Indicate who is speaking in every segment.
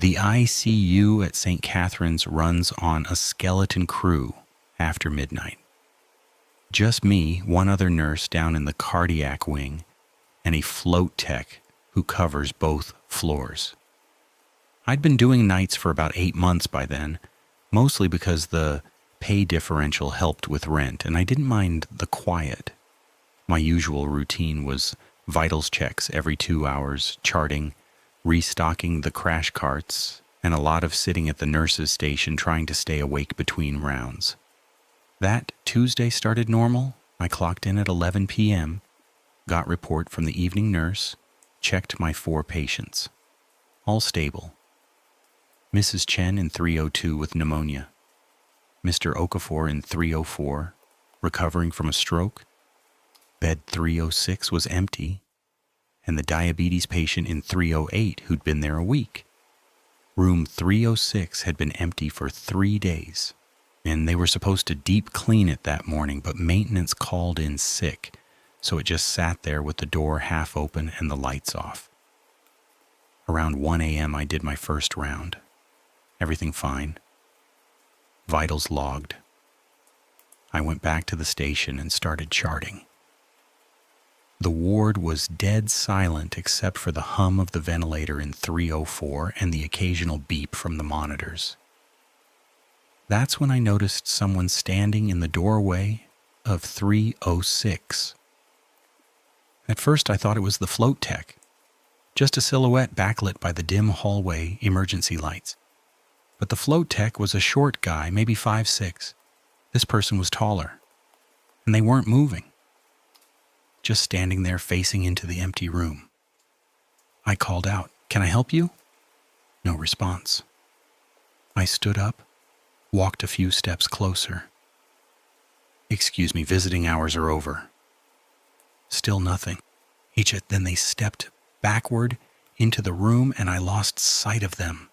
Speaker 1: The ICU at St. Catherine's runs on a skeleton crew after midnight. Just me, one other nurse down in the cardiac wing, and a float tech who covers both floors. I'd been doing nights for about 8 months by then, mostly because the pay differential helped with rent, and I didn't mind the quiet. My usual routine was vitals checks every 2 hours, charting, restocking the crash carts, and a lot of sitting at the nurse's station trying to stay awake between rounds. That Tuesday started normal. I clocked in at 11 p.m., got report from the evening nurse, checked my 4 patients. All stable. Mrs. Chen in 302 with pneumonia. Mr. Okafor in 304, recovering from a stroke. Bed 306 was empty, and the diabetes patient in 308 who'd been there a week. Room 306 had been empty for 3 days, and they were supposed to deep clean it that morning, but maintenance called in sick, so it just sat there with the door half open and the lights off. Around 1 a.m. I did my first round. Everything fine. Vitals logged. I went back to the station and started charting. The ward was dead silent except for the hum of the ventilator in 304 and the occasional beep from the monitors. That's when I noticed someone standing in the doorway of 306. At first I thought it was the float tech, just a silhouette backlit by the dim hallway emergency lights. But the float tech was a short guy, maybe 5'6". This person was taller, and they weren't moving, just standing there facing into the empty room. I called out, "Can I help you?" No response. I stood up, walked a few steps closer. "Excuse me, visiting hours are over." Still nothing. Then they stepped backward into the room and I lost sight of them.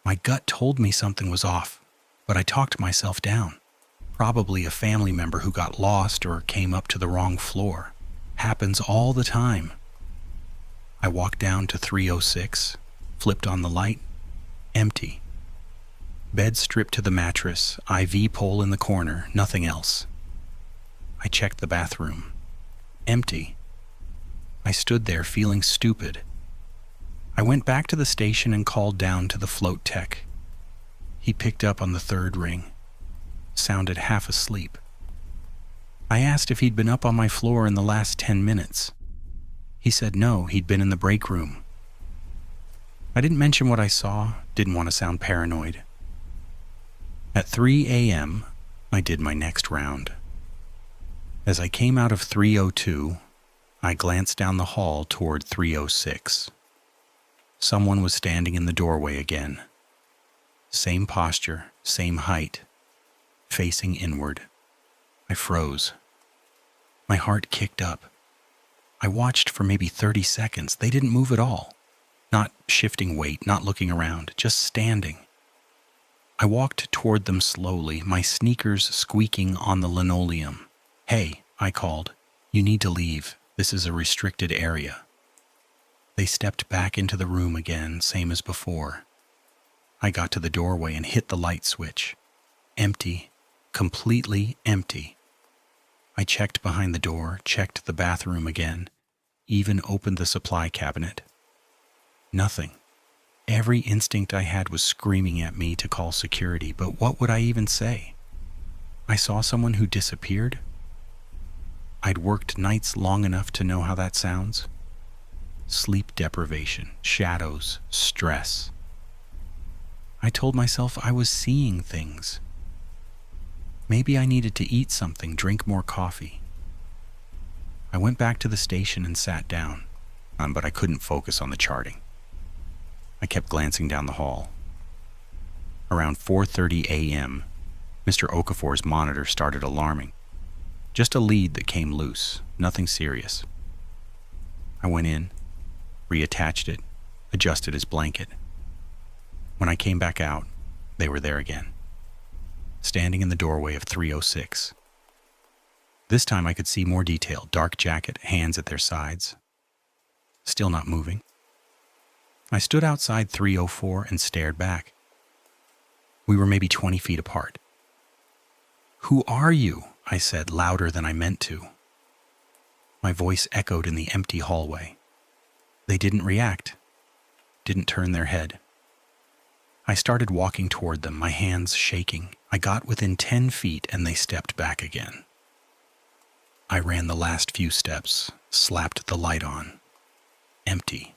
Speaker 1: My gut told me something was off, but I talked myself down. Probably a family member who got lost or came up to the wrong floor. Happens all the time. I walked down to 306, flipped on the light. Empty. Bed stripped to the mattress, IV pole in the corner, nothing else. I checked the bathroom. Empty. I stood there feeling stupid. I went back to the station and called down to the float tech. He picked up on the 3rd ring. Sounded half asleep. I asked if he'd been up on my floor in the last 10 minutes. He said no, he'd been in the break room. I didn't mention what I saw, didn't want to sound paranoid. At 3 a.m., I did my next round. As I came out of 302, I glanced down the hall toward 306. Someone was standing in the doorway again. Same posture, same height, facing inward. I froze. My heart kicked up. I watched for maybe 30 seconds. They didn't move at all. Not shifting weight, not looking around, just standing. I walked toward them slowly, my sneakers squeaking on the linoleum. "Hey," I called. "You need to leave. This is a restricted area." They stepped back into the room again, same as before. I got to the doorway and hit the light switch. Empty, completely empty. I checked behind the door, checked the bathroom again, even opened the supply cabinet. Nothing. Every instinct I had was screaming at me to call security, but what would I even say? I saw someone who disappeared? I'd worked nights long enough to know how that sounds. Sleep deprivation, shadows, stress. I told myself I was seeing things. Maybe I needed to eat something, drink more coffee. I went back to the station and sat down, but I couldn't focus on the charting. I kept glancing down the hall. Around 4:30 a.m., Mr. Okafor's monitor started alarming. Just a lead that came loose, nothing serious. I went in, reattached it, adjusted his blanket. When I came back out, they were there again, standing in the doorway of 306. This time I could see more detail, dark jacket, hands at their sides. Still not moving. I stood outside 304 and stared back. We were maybe 20 feet apart. "Who are you?" I said, louder than I meant to. My voice echoed in the empty hallway. They didn't react, didn't turn their head. I started walking toward them, my hands shaking. I got within 10 feet and they stepped back again. I ran the last few steps, slapped the light on. Empty.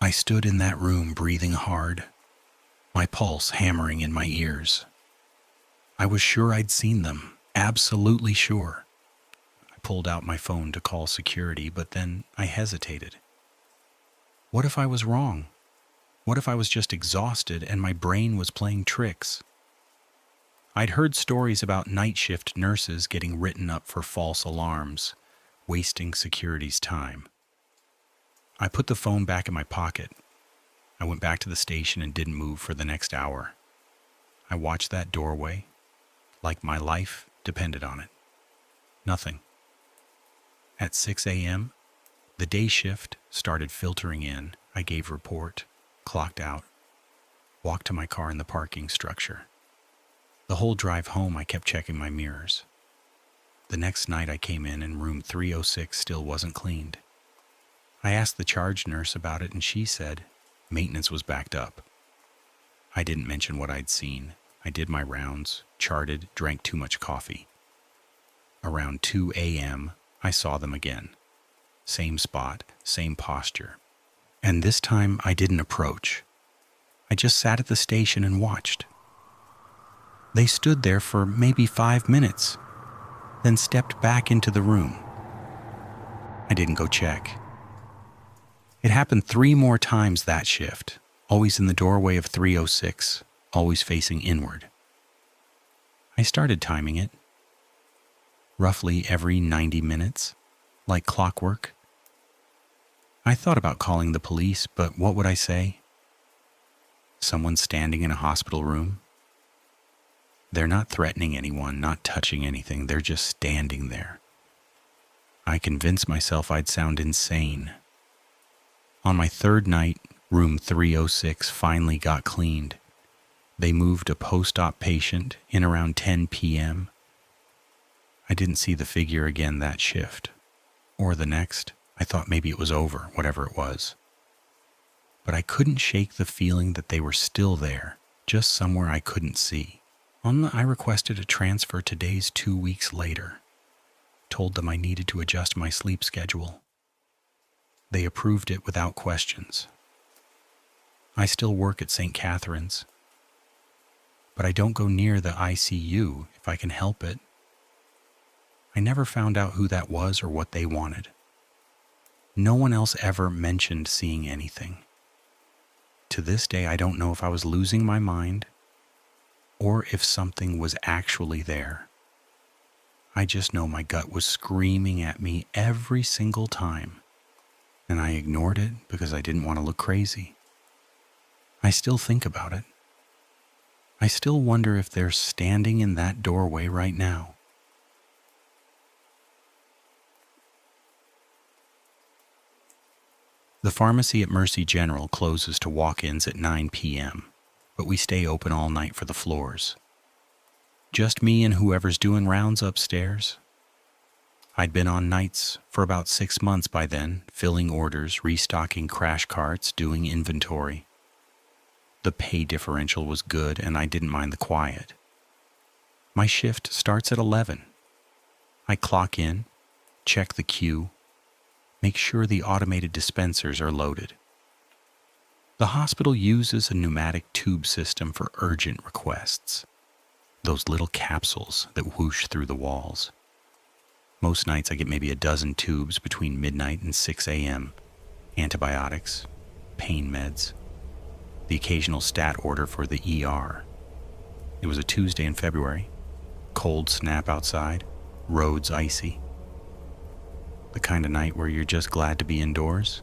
Speaker 1: I stood in that room breathing hard, my pulse hammering in my ears. I was sure I'd seen them, absolutely sure. I pulled out my phone to call security, but then I hesitated. What if I was wrong? What if I was just exhausted and my brain was playing tricks? I'd heard stories about night shift nurses getting written up for false alarms, wasting security's time. I put the phone back in my pocket. I went back to the station and didn't move for the next hour. I watched that doorway, like my life depended on it. Nothing. At 6 a.m., the day shift started filtering in. I gave report, clocked out, walked to my car in the parking structure. The whole drive home, I kept checking my mirrors. The next night I came in and room 306 still wasn't cleaned. I asked the charge nurse about it and she said maintenance was backed up. I didn't mention what I'd seen. I did my rounds, charted, drank too much coffee. Around 2 a.m., I saw them again. Same spot, same posture. And this time I didn't approach. I just sat at the station and watched. They stood there for maybe 5 minutes, then stepped back into the room. I didn't go check. It happened 3 more times that shift, always in the doorway of 306, always facing inward. I started timing it. Roughly every 90 minutes, like clockwork. I thought about calling the police, but what would I say? Someone standing in a hospital room? They're not threatening anyone, not touching anything, they're just standing there. I convinced myself I'd sound insane. On my 3rd night, room 306 finally got cleaned. They moved a post-op patient in around 10 p.m. I didn't see the figure again that shift. Or the next. I thought maybe it was over, whatever it was. But I couldn't shake the feeling that they were still there, just somewhere I couldn't see. I requested a transfer to days 2 weeks later. Told them I needed to adjust my sleep schedule. They approved it without questions. I still work at St. Catherine's, but I don't go near the ICU if I can help it. I never found out who that was or what they wanted. No one else ever mentioned seeing anything. To this day, I don't know if I was losing my mind or if something was actually there. I just know my gut was screaming at me every single time, and I ignored it because I didn't want to look crazy. I still think about it. I still wonder if they're standing in that doorway right now. The pharmacy at Mercy General closes to walk-ins at 9 p.m., but we stay open all night for the floors. Just me and whoever's doing rounds upstairs. I'd been on nights for about 6 months by then, filling orders, restocking crash carts, doing inventory. The pay differential was good and I didn't mind the quiet. My shift starts at 11. I clock in, check the queue, make sure the automated dispensers are loaded. The hospital uses a pneumatic tube system for urgent requests. Those little capsules that whoosh through the walls. Most nights I get maybe a dozen tubes between midnight and 6 a.m. Antibiotics, pain meds, the occasional stat order for the ER. It was a Tuesday in February. Cold snap outside, roads icy. The kind of night where you're just glad to be indoors.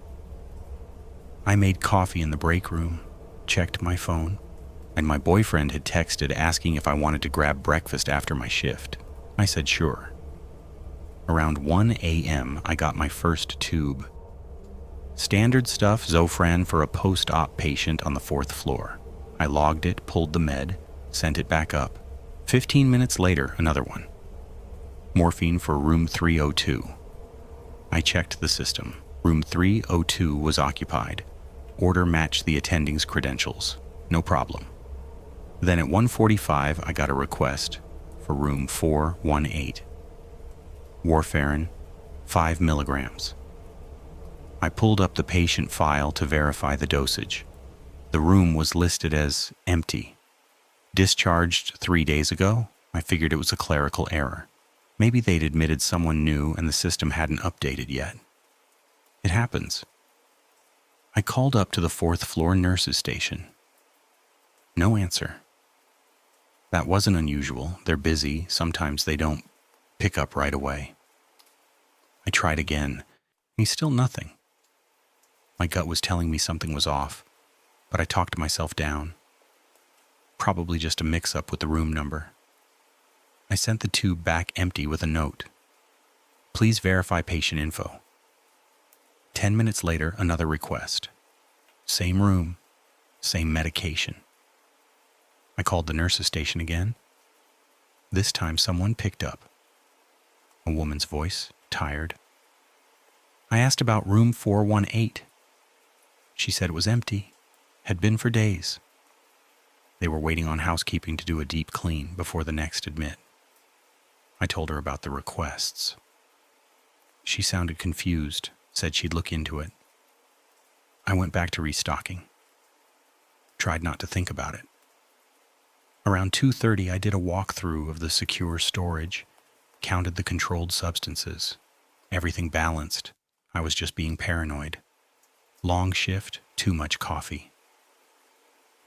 Speaker 1: I made coffee in the break room, checked my phone, and my boyfriend had texted asking if I wanted to grab breakfast after my shift. I said sure. Around 1 a.m., I got my first tube. Standard stuff, Zofran for a post-op patient on the 4th floor. I logged it, pulled the med, sent it back up. 15 minutes later, another one. Morphine for room 302. I checked the system. Room 302 was occupied. Order matched the attending's credentials. No problem. Then at 1:45, I got a request for room 418. Warfarin, 5 milligrams. I pulled up the patient file to verify the dosage. The room was listed as empty. Discharged 3 days ago? I figured it was a clerical error. Maybe they'd admitted someone new and the system hadn't updated yet. It happens. I called up to the 4th floor nurses station. No answer. That wasn't unusual. They're busy. Sometimes they don't pick up right away. I tried again. Still nothing. My gut was telling me something was off, but I talked myself down. Probably just a mix-up with the room number. I sent the tube back empty with a note. Please verify patient info. 10 minutes later, another request. Same room, same medication. I called the nurses station again. This time someone picked up. A woman's voice, tired. I asked about room 418. She said it was empty, had been for days. They were waiting on housekeeping to do a deep clean before the next admit. I told her about the requests. She sounded confused, said she'd look into it. I went back to restocking. Tried not to think about it. Around 2:30, I did a walkthrough of the secure storage, counted the controlled substances. Everything balanced. I was just being paranoid. Long shift, too much coffee.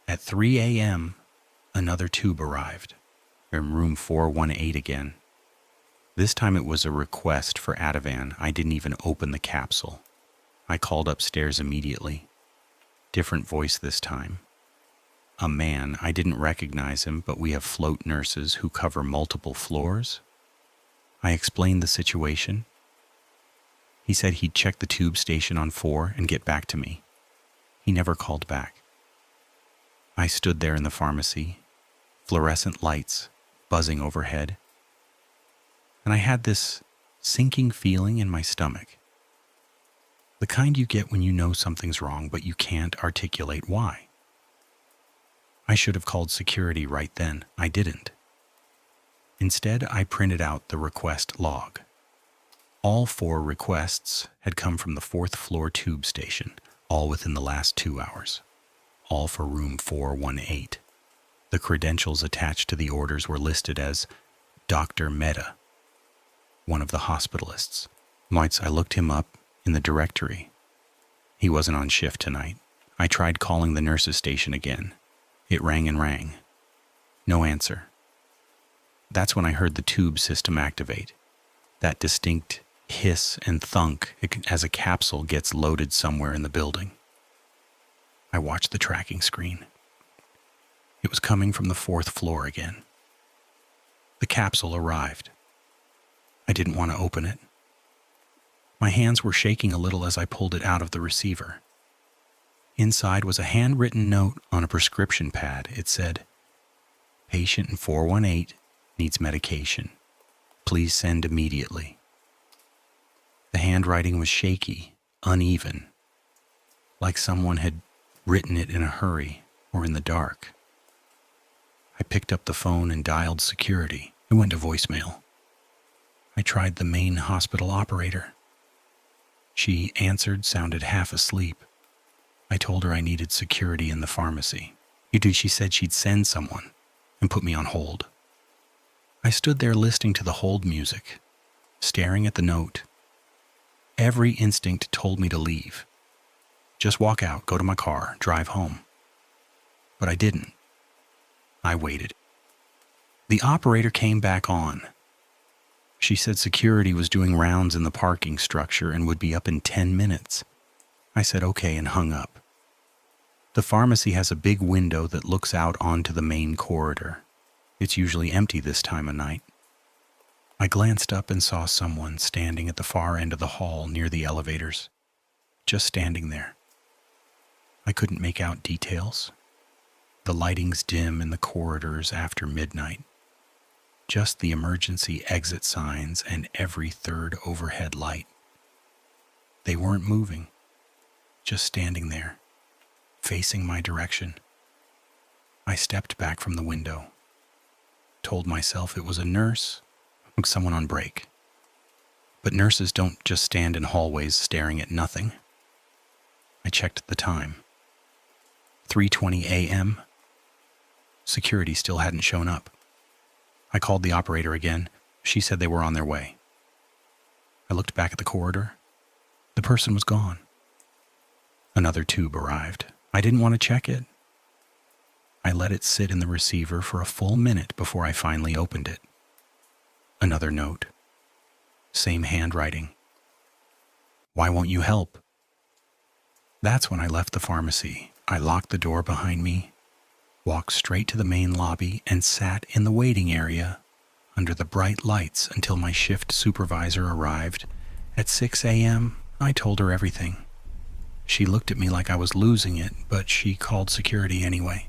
Speaker 1: At 3 a.m., another tube arrived. In room 418 again. This time it was a request for Ativan. I didn't even open the capsule. I called upstairs immediately. Different voice this time. A man. I didn't recognize him, but we have float nurses who cover multiple floors. I explained the situation. He said he'd check the tube station on 4 and get back to me. He never called back. I stood there in the pharmacy, fluorescent lights buzzing overhead, and I had this sinking feeling in my stomach. The kind you get when you know something's wrong, but you can't articulate why. I should have called security right then. I didn't. Instead, I printed out the request log. All 4 requests had come from the 4th floor tube station, all within the last 2 hours. All for room 418. The credentials attached to the orders were listed as Dr. Mehta, one of the hospitalists. I looked him up in the directory. He wasn't on shift tonight. I tried calling the nurses station again. It rang and rang. No answer. That's when I heard the tube system activate. That distinct hiss and thunk as a capsule gets loaded somewhere in the building. I watched the tracking screen. It was coming from the 4th floor again. The capsule arrived. I didn't want to open it. My hands were shaking a little as I pulled it out of the receiver. Inside was a handwritten note on a prescription pad. It said, "Patient in 418 needs medication. Please send immediately." The handwriting was shaky, uneven, like someone had written it in a hurry or in the dark. I picked up the phone and dialed security. It went to voicemail. I tried the main hospital operator. She answered, sounded half asleep. I told her I needed security in the pharmacy. She said she'd send someone and put me on hold. I stood there listening to the hold music, staring at the note. Every instinct told me to leave. Just walk out, go to my car, drive home. But I didn't. I waited. The operator came back on. She said security was doing rounds in the parking structure and would be up in 10 minutes. I said okay and hung up. The pharmacy has a big window that looks out onto the main corridor. It's usually empty this time of night. I glanced up and saw someone standing at the far end of the hall near the elevators. just standing there. I couldn't make out details. The lighting's dim in the corridors after midnight. Just the emergency exit signs and every third overhead light. They weren't moving, just standing there, facing my direction. I stepped back from the window, told myself it was a nurse, someone on break. But nurses don't just stand in hallways staring at nothing. I checked the time. 3:20 a.m. Security still hadn't shown up. I called the operator again. She said they were on their way. I looked back at the corridor. The person was gone. Another tube arrived. I didn't want to check it. I let it sit in the receiver for a full minute before I finally opened it. Another note. Same handwriting. Why won't you help? That's when I left the pharmacy. I locked the door behind me, walked straight to the main lobby, and sat in the waiting area under the bright lights until my shift supervisor arrived. At 6 a.m., I told her everything. She looked at me like I was losing it, but she called security anyway.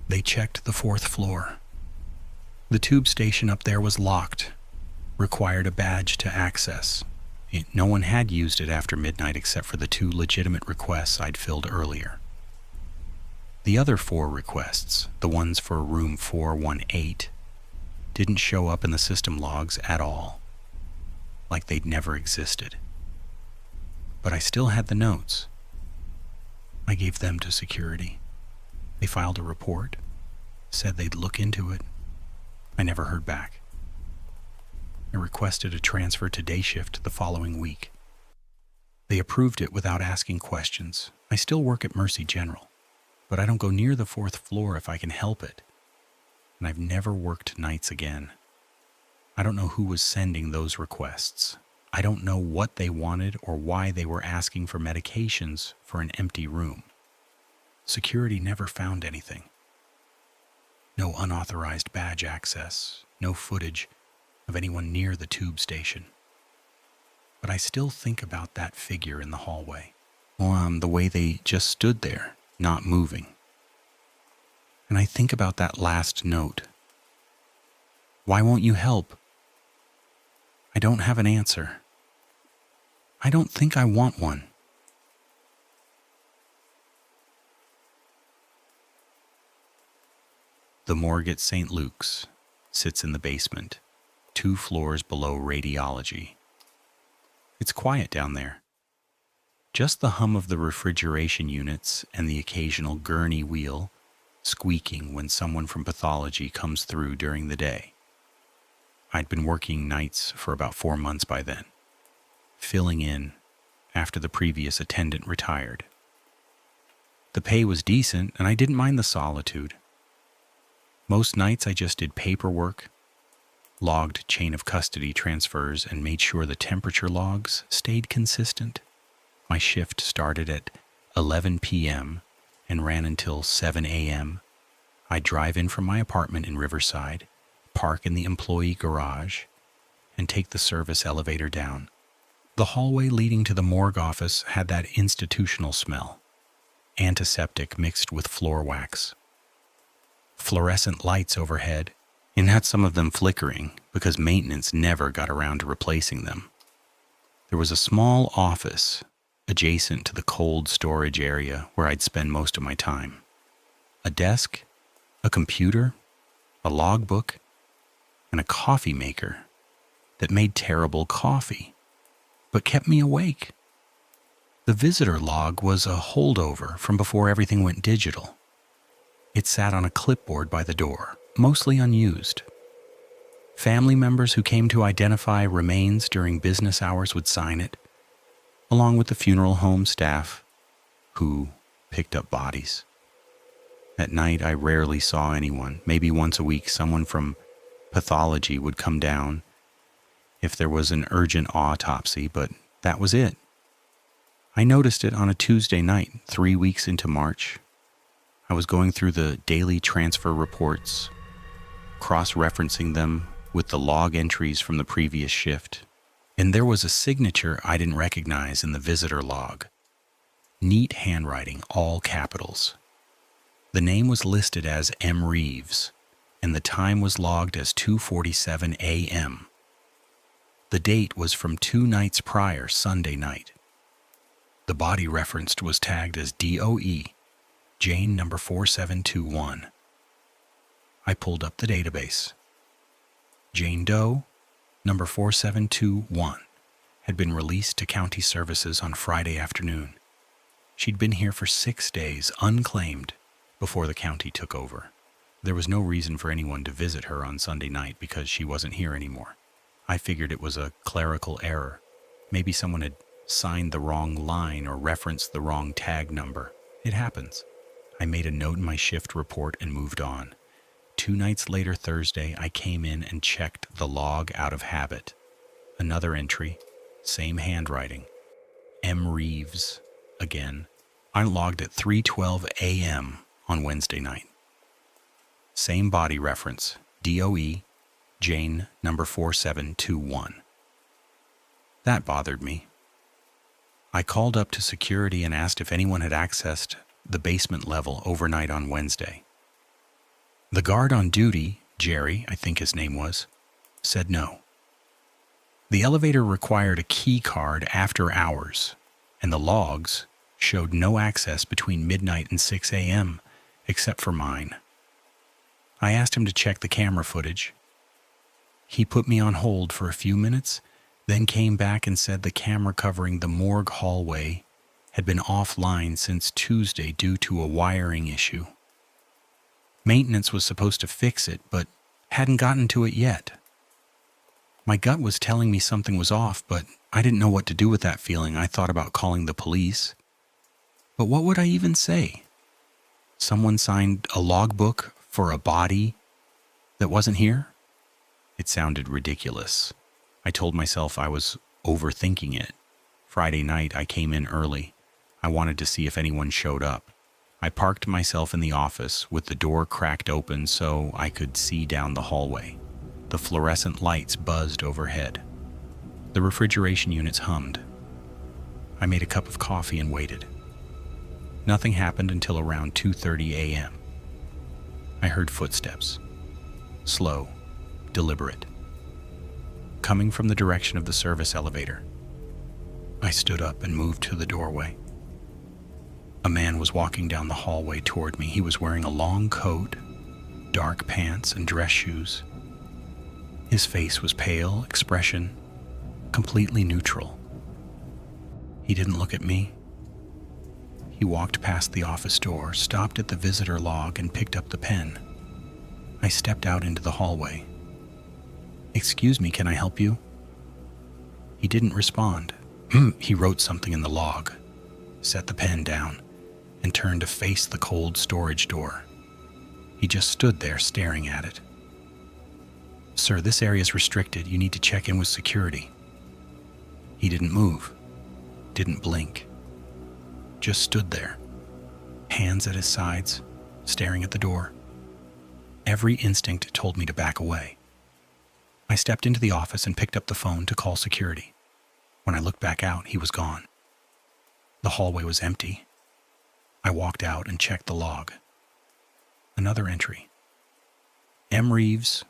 Speaker 1: They checked the 4th floor. The tube station up there was locked, required a badge to access. No one had used it after midnight except for the 2 legitimate requests I'd filled earlier. The other 4 requests, the ones for room 418, didn't show up in the system logs at all, like they'd never existed. But I still had the notes. I gave them to security. They filed a report, said they'd look into it. I never heard back. I requested a transfer to day shift the following week. They approved it without asking questions. I still work at Mercy General, but I don't go near the 4th floor if I can help it. And I've never worked nights again. I don't know who was sending those requests. I don't know what they wanted or why they were asking for medications for an empty room. Security never found anything. No unauthorized badge access, no footage of anyone near the tube station. But I still think about that figure in the hallway. The way they just stood there, not moving. And I think about that last note. Why won't you help? I don't have an answer. I don't think I want one. The morgue at St. Luke's sits in the basement, 2 floors below radiology. It's quiet down there. Just the hum of the refrigeration units and the occasional gurney wheel squeaking when someone from pathology comes through during the day. I'd been working nights for about 4 months by then, filling in after the previous attendant retired. The pay was decent, and I didn't mind the solitude. Most nights I just did paperwork, logged chain of custody transfers, and made sure the temperature logs stayed consistent. My shift started at 11 p.m. and ran until 7 a.m. I'd drive in from my apartment in Riverside, park in the employee garage, and take the service elevator down. The hallway leading to the morgue office had that institutional smell, antiseptic mixed with floor wax. Fluorescent lights overhead, and had some of them flickering because maintenance never got around to replacing them. There was a small office adjacent to the cold storage area where I'd spend most of my time. A desk, a computer, a logbook, and a coffee maker that made terrible coffee, but kept me awake. The visitor log was a holdover from before everything went digital. It sat on a clipboard by the door, mostly unused. Family members who came to identify remains during business hours would sign it, along with the funeral home staff who picked up bodies. At night, I rarely saw anyone. Maybe once a week, someone from pathology would come down if there was an urgent autopsy, but that was it. I noticed it on a Tuesday night, 3 weeks into March. I was going through the daily transfer reports, cross-referencing them with the log entries from the previous shift. And there was a signature I didn't recognize in the visitor log. Neat handwriting, all capitals. The name was listed as M. Reeves, and the time was logged as 2:47 a.m. The date was from 2 nights prior, Sunday night. The body referenced was tagged as DOE, Jane number 4721. I pulled up the database. Jane Doe, number 4721, had been released to county services on Friday afternoon. She'd been here for 6 days, unclaimed, before the county took over. There was no reason for anyone to visit her on Sunday night because she wasn't here anymore. I figured it was a clerical error. Maybe someone had signed the wrong line or referenced the wrong tag number. It happens. I made a note in my shift report and moved on. 2 nights later, Thursday, I came in and checked the log out of habit. Another entry, same handwriting. M. Reeves, again. I logged at 3:12 a.m. on Wednesday night. Same body reference, DOE, Jane number 4721. That bothered me. I called up to security and asked if anyone had accessed the basement level overnight on Wednesday. The guard on duty, Jerry, I think his name was, said no. The elevator required a key card after hours, and the logs showed no access between midnight and 6 a.m. except for mine. I asked him to check the camera footage. He put me on hold for a few minutes, then came back and said the camera covering the morgue hallway had been offline since Tuesday due to a wiring issue. Maintenance was supposed to fix it, but hadn't gotten to it yet. My gut was telling me something was off, but I didn't know what to do with that feeling. I thought about calling the police. But what would I even say? Someone signed a logbook for a body that wasn't here? It sounded ridiculous. I told myself I was overthinking it. Friday night, I came in early. I wanted to see if anyone showed up. I parked myself in the office with the door cracked open so I could see down the hallway. The fluorescent lights buzzed overhead. The refrigeration units hummed. I made a cup of coffee and waited. Nothing happened until around 2:30 a.m. I heard footsteps. Slow, deliberate. Coming from the direction of the service elevator. I stood up and moved to the doorway. A man was walking down the hallway toward me. He was wearing a long coat, dark pants, and dress shoes. His face was pale, expression completely neutral. He didn't look at me. He walked past the office door, stopped at the visitor log, and picked up the pen. I stepped out into the hallway. "Excuse me, can I help you?" He didn't respond. He wrote something in the log, set the pen down, and turned to face the cold storage door. He just stood there staring at it. "Sir, this area is restricted. You need to check in with security." He didn't move, didn't blink, just stood there, hands at his sides, staring at the door. Every instinct told me to back away. I stepped into the office and picked up the phone to call security. When I looked back out, he was gone. The hallway was empty. I walked out and checked the log. Another entry. M. Reeves,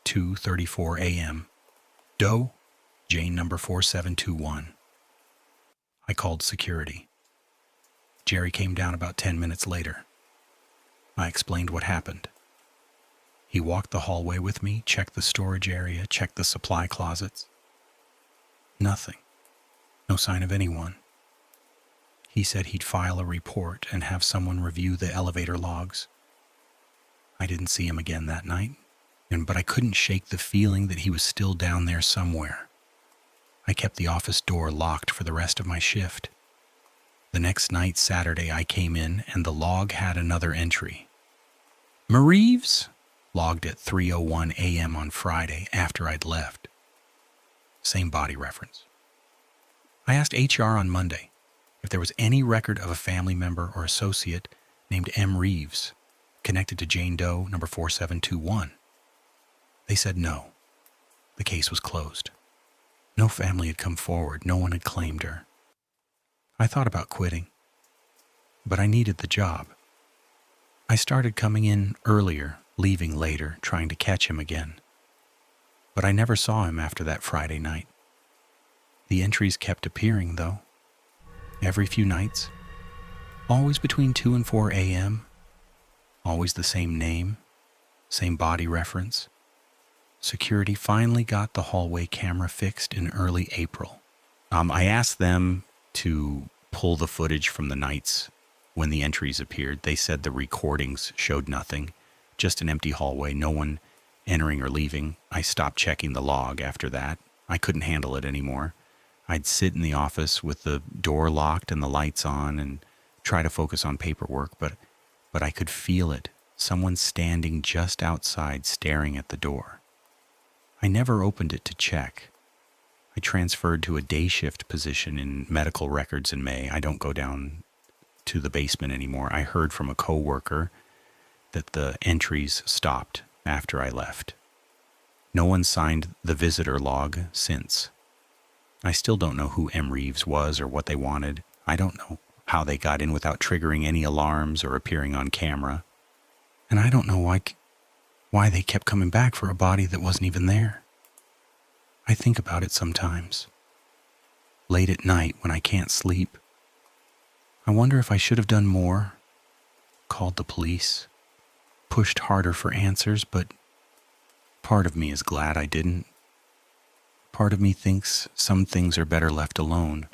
Speaker 1: 2:34 a.m. Doe, Jane number 4721. I called security. Jerry came down about 10 minutes later. I explained what happened. He walked the hallway with me, checked the storage area, checked the supply closets. Nothing. No sign of anyone. He said he'd file a report and have someone review the elevator logs. I didn't see him again that night, but I couldn't shake the feeling that he was still down there somewhere. I kept the office door locked for the rest of my shift. The next night, Saturday, I came in and the log had another entry. Reeves logged at 3:01 a.m. on Friday after I'd left. Same body reference. I asked HR on Monday if there was any record of a family member or associate named M. Reeves connected to Jane Doe number 4721. They said no. The case was closed. No family had come forward. No one had claimed her. I thought about quitting, but I needed the job. I started coming in earlier, leaving later, trying to catch him again. But I never saw him after that Friday night. The entries kept appearing, though. Every few nights. Always between 2 and 4 a.m. Always the same name, same body reference. Security finally got the hallway camera fixed in early April. I asked them to pull the footage from the nights when the entries appeared. They said the recordings showed nothing, just an empty hallway, no one entering or leaving. I stopped checking the log after that. I couldn't handle it anymore. I'd sit in the office with the door locked and the lights on and try to focus on paperwork, but I could feel it. Someone standing just outside staring at the door. I never opened it to check. I transferred to a day shift position in medical records in May. I don't go down to the basement anymore. I heard from a coworker that the entries stopped after I left. No one signed the visitor log since. I still don't know who M. Reeves was or what they wanted. I don't know how they got in without triggering any alarms or appearing on camera. And I don't know why they kept coming back for a body that wasn't even there. I think about it sometimes. Late at night when I can't sleep. I wonder if I should have done more, called the police, pushed harder for answers, but part of me is glad I didn't. Part of me thinks some things are better left alone.